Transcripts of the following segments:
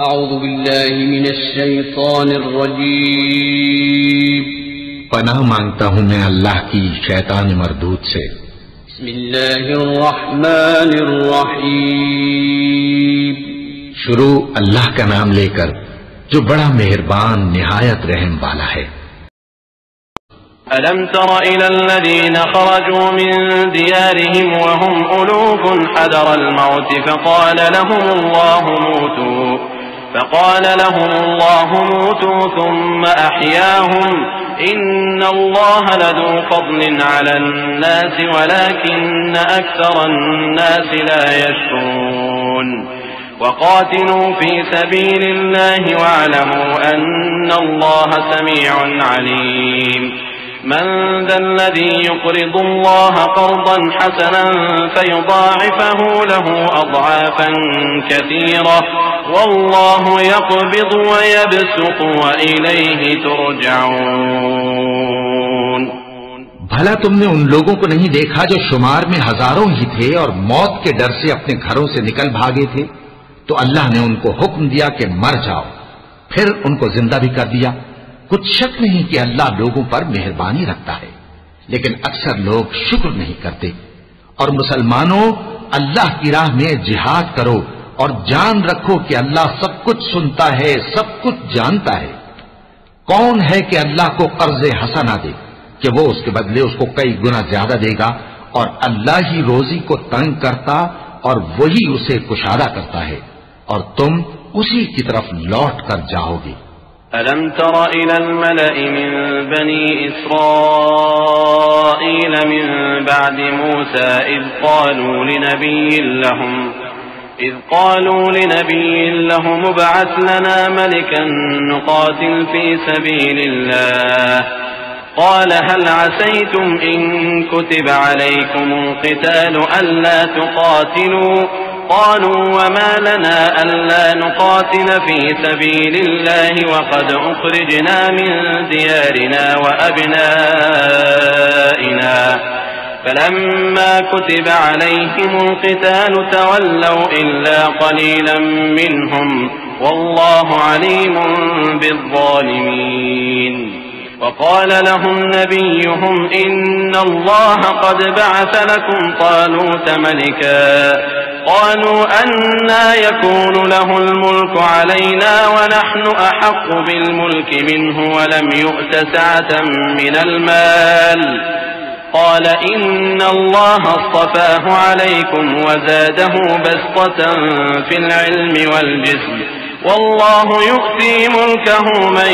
اعوذ باللہ من الشیطان الرجیم پناہ مانگتا ہوں میں اللہ کی شیطان مردود سے۔ بسم اللہ الرحمن الرحیم شروع اللہ کا نام لے کر جو بڑا مہربان نہایت رحم والا ہے۔ ألم تر إلى الذين خرجوا من ديارهم وهم ألوف حذر الموت فقال لهم الله موتوا ثم أحياهم إن الله لذو فضل على الناس ولكن أكثر الناس لا يشكرون وقاتلوا في سبيل الله واعلموا أن الله سميع عليم من ذا الذي يقرض الله قرضا حسنا فيضاعفه له أضعافا كثيرة والله يقبض ويبسط وإليه ترجعون۔ بھلا تم نے ان لوگوں کو نہیں دیکھا جو شمار میں ہزاروں ہی تھے اور موت کے ڈر سے اپنے گھروں سے نکل بھاگے تھے؟ تو اللہ نے ان کو حکم دیا کہ مر جاؤ، پھر ان کو زندہ بھی کر دیا۔ کچھ شک نہیں کہ اللہ لوگوں پر مہربانی رکھتا ہے، لیکن اکثر لوگ شکر نہیں کرتے۔ اور مسلمانوں، اللہ کی راہ میں جہاد کرو اور جان رکھو کہ اللہ سب کچھ سنتا ہے، سب کچھ جانتا ہے۔ کون ہے کہ اللہ کو قرض حسنہ دے کہ وہ اس کے بدلے اس کو کئی گنا زیادہ دے گا، اور اللہ ہی روزی کو تنگ کرتا اور وہی اسے کشادہ کرتا ہے، اور تم اسی کی طرف لوٹ کر جاؤ گے۔ ألم تر إلى الملأ من بني إسرائيل من بعد موسى إذ قالوا لنبي لهم ابعث لنا ملكا نقاتل في سبيل الله قال هل عسيتم إن كتب عليكم القتال ألا تقاتلوا قالوا وما لنا ألا نقاتل في سبيل الله وقد أخرجنا من ديارنا وأبنائنا فلما كتب عليهم القتال تولوا إلا قليلا منهم والله عليم بالظالمين وقال لهم نبيهم إن الله قد بعث لكم طالوت ملكا قالوا أنى يكون له الملك علينا ونحن أحق بالملك منه ولم يؤت سعة من المال قال إن الله اصطفاه عليكم وزاده بسطة في العلم والجسم والله يؤتي ملكه من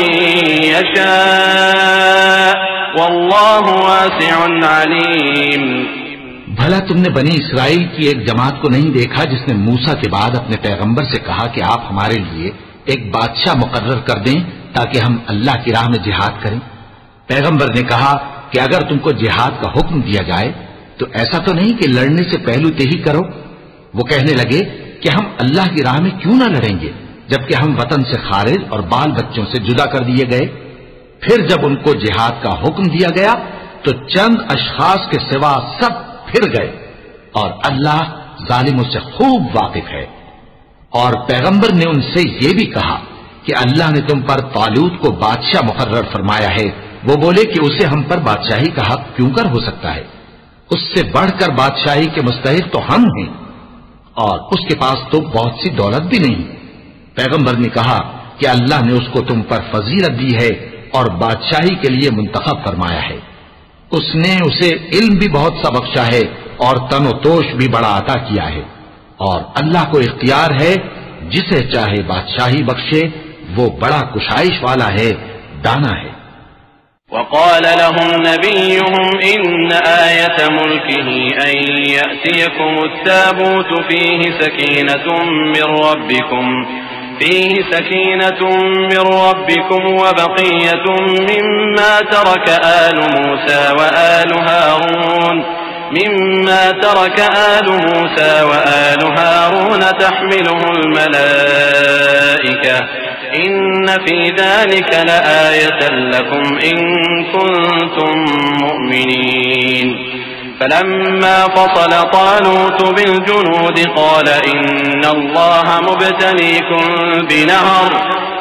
يشاء والله واسع عليم۔ بھلا تم نے بنی اسرائیل کی ایک جماعت کو نہیں دیکھا جس نے موسیٰ کے بعد اپنے پیغمبر سے کہا کہ آپ ہمارے لیے ایک بادشاہ مقرر کر دیں تاکہ ہم اللہ کی راہ میں جہاد کریں؟ پیغمبر نے کہا کہ اگر تم کو جہاد کا حکم دیا جائے تو ایسا تو نہیں کہ لڑنے سے پہلو تہی کرو۔ وہ کہنے لگے کہ ہم اللہ کی راہ میں کیوں نہ لڑیں گے جبکہ ہم وطن سے خارج اور بال بچوں سے جدا کر دیے گئے۔ پھر جب ان کو جہاد کا حکم دیا گیا تو چند اشخاص کے سوا سب پھر گئے، اور اللہ ظالموں سے خوب واقف ہے۔ اور پیغمبر نے ان سے یہ بھی کہا کہ اللہ نے تم پر طالوت کو بادشاہ مقرر فرمایا ہے۔ وہ بولے کہ اسے ہم پر بادشاہی کا حق کیوں کر ہو سکتا ہے؟ اس سے بڑھ کر بادشاہی کے مستحق تو ہم ہیں، اور اس کے پاس تو بہت سی دولت بھی نہیں۔ پیغمبر نے کہا کہ اللہ نے اس کو تم پر فضیلت دی ہے اور بادشاہی کے لیے منتخب فرمایا ہے۔ اس نے اسے علم بھی بہت سا بخشا ہے اور تن و توش بھی بڑا عطا کیا ہے، اور اللہ کو اختیار ہے جسے چاہے بادشاہی بخشے، وہ بڑا کشائش والا ہے، دانا ہے۔ وقال لهم نبيهم إن آية ملكه أن يأتيكم التابوت فيه سكينة من ربكم وبقية مما ترك آل موسى وآل هارون تحمله الملائكة إن في ذلك لآية لكم إن كنتم مؤمنين۔ فلما فصل طالوت بالجنود قال إن الله مبتليكم بنهر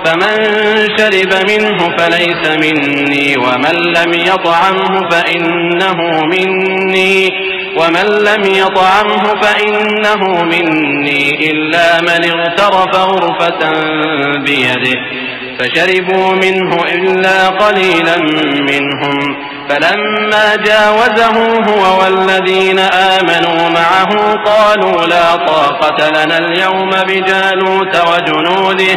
فمن شرب منه فليس مني ومن لم يطعمه فإنه مني إلا من اغترف غرفة بيده فشربوا منه إلا قليلا منهم فلما جاوزه هو والذين آمنوا معه قالوا لا طاقة لنا اليوم بجالوت وجنوده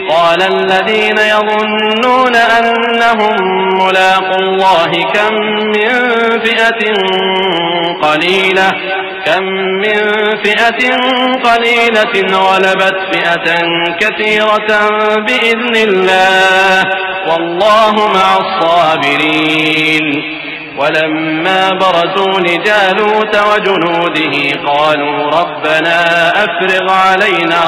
قال الذين يظنون أنهم ملاقو الله كم من فئة قليلة غلبت فئة كثيرة بإذن الله والله مع الصابرين ولما برزوا لجالوت وجنوده قالوا ربنا أفرغ علينا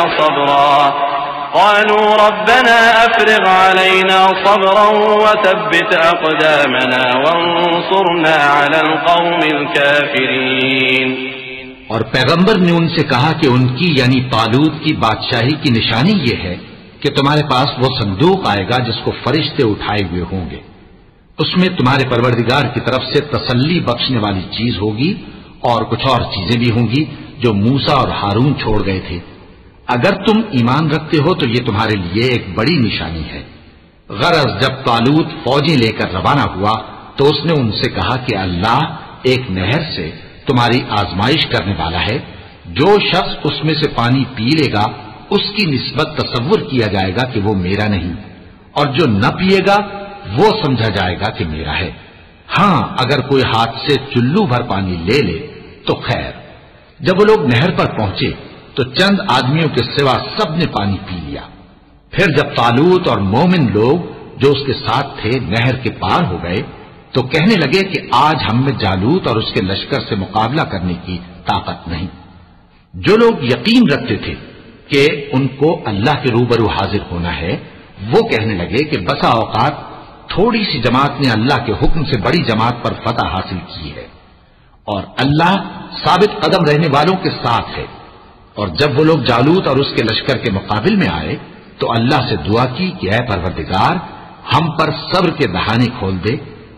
صبرا وثبت أقدامنا وانصرنا على القوم الكافرين. اور پیغمبر نے ان سے کہا کہ ان کی یعنی طالوت کی بادشاہی کی نشانی یہ ہے کہ تمہارے پاس وہ صندوق آئے گا جس کو فرشتے اٹھائے ہوئے ہوں گے. اس میں تمہارے پروردگار کی طرف سے تسلی بخشنے والی چیز ہوگی اور کچھ اور چیزیں بھی ہوں گی جو موسیٰ اور ہارون چھوڑ گئے تھے. اگر تم ایمان رکھتے ہو تو یہ تمہارے لیے ایک بڑی نشانی ہے. غرض جب طالوت فوجیں لے کر روانہ ہوا تو اس نے ان سے کہا کہ اللہ ایک نہر سے تمہاری آزمائش کرنے والا ہے. جو شخص اس میں سے پانی پی لے گا اس کی نسبت تصور کیا جائے گا کہ وہ میرا نہیں، اور جو نہ پیے گا وہ سمجھا جائے گا کہ میرا ہے. ہاں اگر کوئی ہاتھ سے چلو بھر پانی لے لے تو خیر. جب وہ لوگ نہر پر پہنچے تو چند آدمیوں کے سوا سب نے پانی پی لیا. پھر جب طالوت اور مومن لوگ جو اس کے ساتھ تھے نہر کے پار ہو گئے تو کہنے لگے کہ آج ہم میں جالوت اور اس کے لشکر سے مقابلہ کرنے کی طاقت نہیں. جو لوگ یقین رکھتے تھے کہ ان کو اللہ کے روبرو حاضر ہونا ہے وہ کہنے لگے کہ بسا اوقات تھوڑی سی جماعت نے اللہ کے حکم سے بڑی جماعت پر فتح حاصل کی ہے اور اللہ ثابت قدم رہنے والوں کے ساتھ ہے. اور جب وہ لوگ جالوت اور اس کے لشکر کے مقابل میں آئے تو اللہ سے دعا کی کہ اے پروردگار ہم پر صبر کے دہانے کھول دے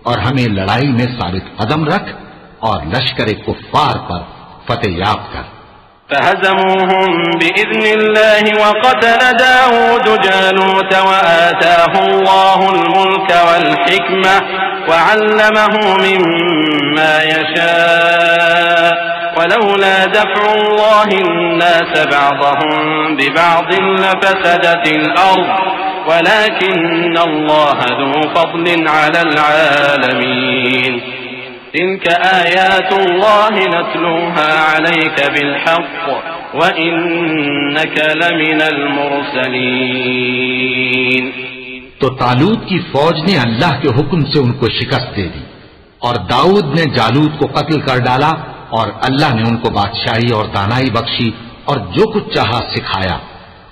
اور ہمیں لڑائی میں ثابت قدم رکھ اور لشکر کفار پر فتح یاب کر. فهزموهم بإذن الله وقتل داود جالوت وآتاه الله الملك والحكمة وعلمه مما يشاء ولولا دفع الله الناس بعضهم ببعض لفسدت الأرض ولكن الله ذو فضل على العالمين. تلك آيات الله نتلوها عليك بالحق وإنك لمن المرسلين. تو طالوت کی فوج نے اللہ کے حکم سے ان کو شکست دے دی اور داؤد نے جالوت کو قتل کر ڈالا اور اللہ نے ان کو بادشاہی اور دانائی بخشی اور جو کچھ چاہا سکھایا.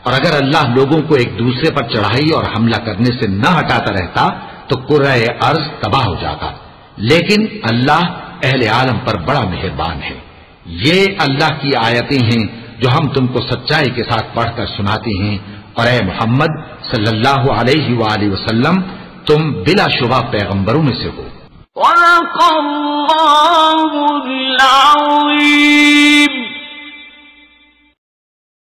اور اگر اللہ لوگوں کو ایک دوسرے پر چڑھائی اور حملہ کرنے سے نہ ہٹاتا رہتا تو کرۂ ارض تباہ ہو جاتا. لیکن اللہ اہل عالم پر بڑا مہربان ہے. یہ اللہ کی آیتیں ہیں جو ہم تم کو سچائی کے ساتھ پڑھ کر سناتے ہیں اور اے محمد صلی اللہ علیہ وآلہ وسلم تم بلا شبہ پیغمبروں میں سے ہو. صدق اللہ العظیم.